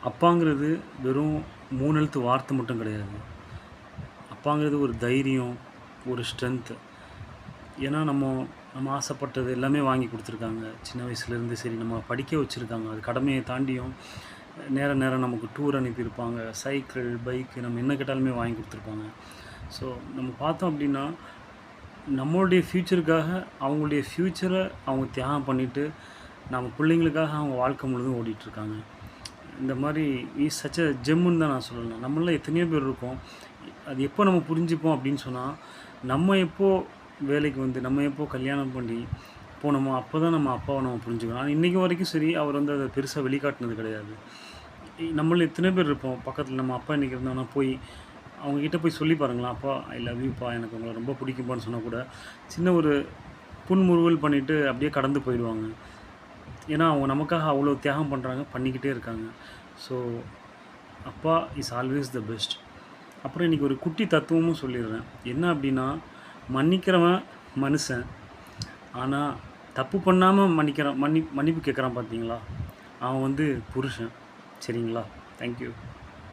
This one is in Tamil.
அப்பாங்கிறது வெறும் 3 எழுத்து வார்த்தை மட்டும் கிடையாது. அப்பாங்கிறது ஒரு தைரியம், ஒரு ஸ்ட்ரென்த்து. ஏன்னா நம்ம ஆசைப்பட்டது எல்லாமே வாங்கி குடுத்துருக்காங்க. சின்ன வயசுலேருந்து சரி நம்மள படிக்க வச்சுருக்காங்க. அது கடமைய தாண்டியும் நேரம் நமக்கு டூர் அனுப்பியிருப்பாங்க. சைக்கிள், பைக்கு நம்ம என்ன கேட்டாலுமே வாங்கி குடுத்துருப்பாங்க. ஸோ நம்ம பார்த்தோம் அப்டின்னா, நம்மளுடைய ஃப்யூச்சருக்காக அவங்களுடைய ஃப்யூச்சர அவங்க தியாகம் பண்ணிட்டு, நம்ம பிள்ளைங்களுக்காக அவங்க வாழ்க்கை முழுதும் ஓடிட்டுருக்காங்க. இந்த மாரி இஸ் சச் அ ஜெம்முன்னு தான் நான் சொல்லலாம். நம்மள்ல எத்தனையோ பேர் இருக்கோம். அது எப்போ நம்ம புரிஞ்சுப்போம் அப்படின்னு சொன்னா, நம்ம எப்போ வேலைக்கு வந்து, நம்ம எப்போ கல்யாணம் பண்ணி போனோமோ, அப்போ தான் நம்ம அப்பாவ நம்ம புரிஞ்சுக்கிறோம். ஆனா இன்னைக்கு வரைக்கும் சரி, அவர் வந்து அத பெருசா வெளிக்காட்டுனது கிடையாது. நம்மள்ல எத்தனையோ பேர் இருப்போம். பக்கத்தில நம்ம அப்பா இன்னைக்கு இருந்தாங்கன்னா போய் அவங்க கிட்ட போய் சொல்லி பாருங்களேன், "அப்பா ஐ லவ் யூப்பா. எனக்கு உங்கள ரொம்ப பிடிக்கும்ப்பான்னு" சொன்னா கூட, சின்ன ஒரு புன்முறுவல் பண்ணிட்டு அப்படியே கடந்து போயிடுவாங்க. ஏன்னா, அவங்க நமக்காக அவ்வளோ தியாகம் பண்றாங்க, பண்ணிக்கிட்டே இருக்காங்க. ஸோ, அப்பா இஸ் ஆல்வேஸ் த பெஸ்ட். அப்புறம் இன்னைக்கு ஒரு குட்டி தத்துவமும் சொல்லிடுறேன். என்ன அப்படின்னா, மன்னிக்கிறவன் மனுஷன். ஆனா, தப்பு பண்ணாம மன்னிப்பு கேட்குறான் பார்த்தீங்களா? அவன் வந்து புருஷன். சரிங்களா? Thank you.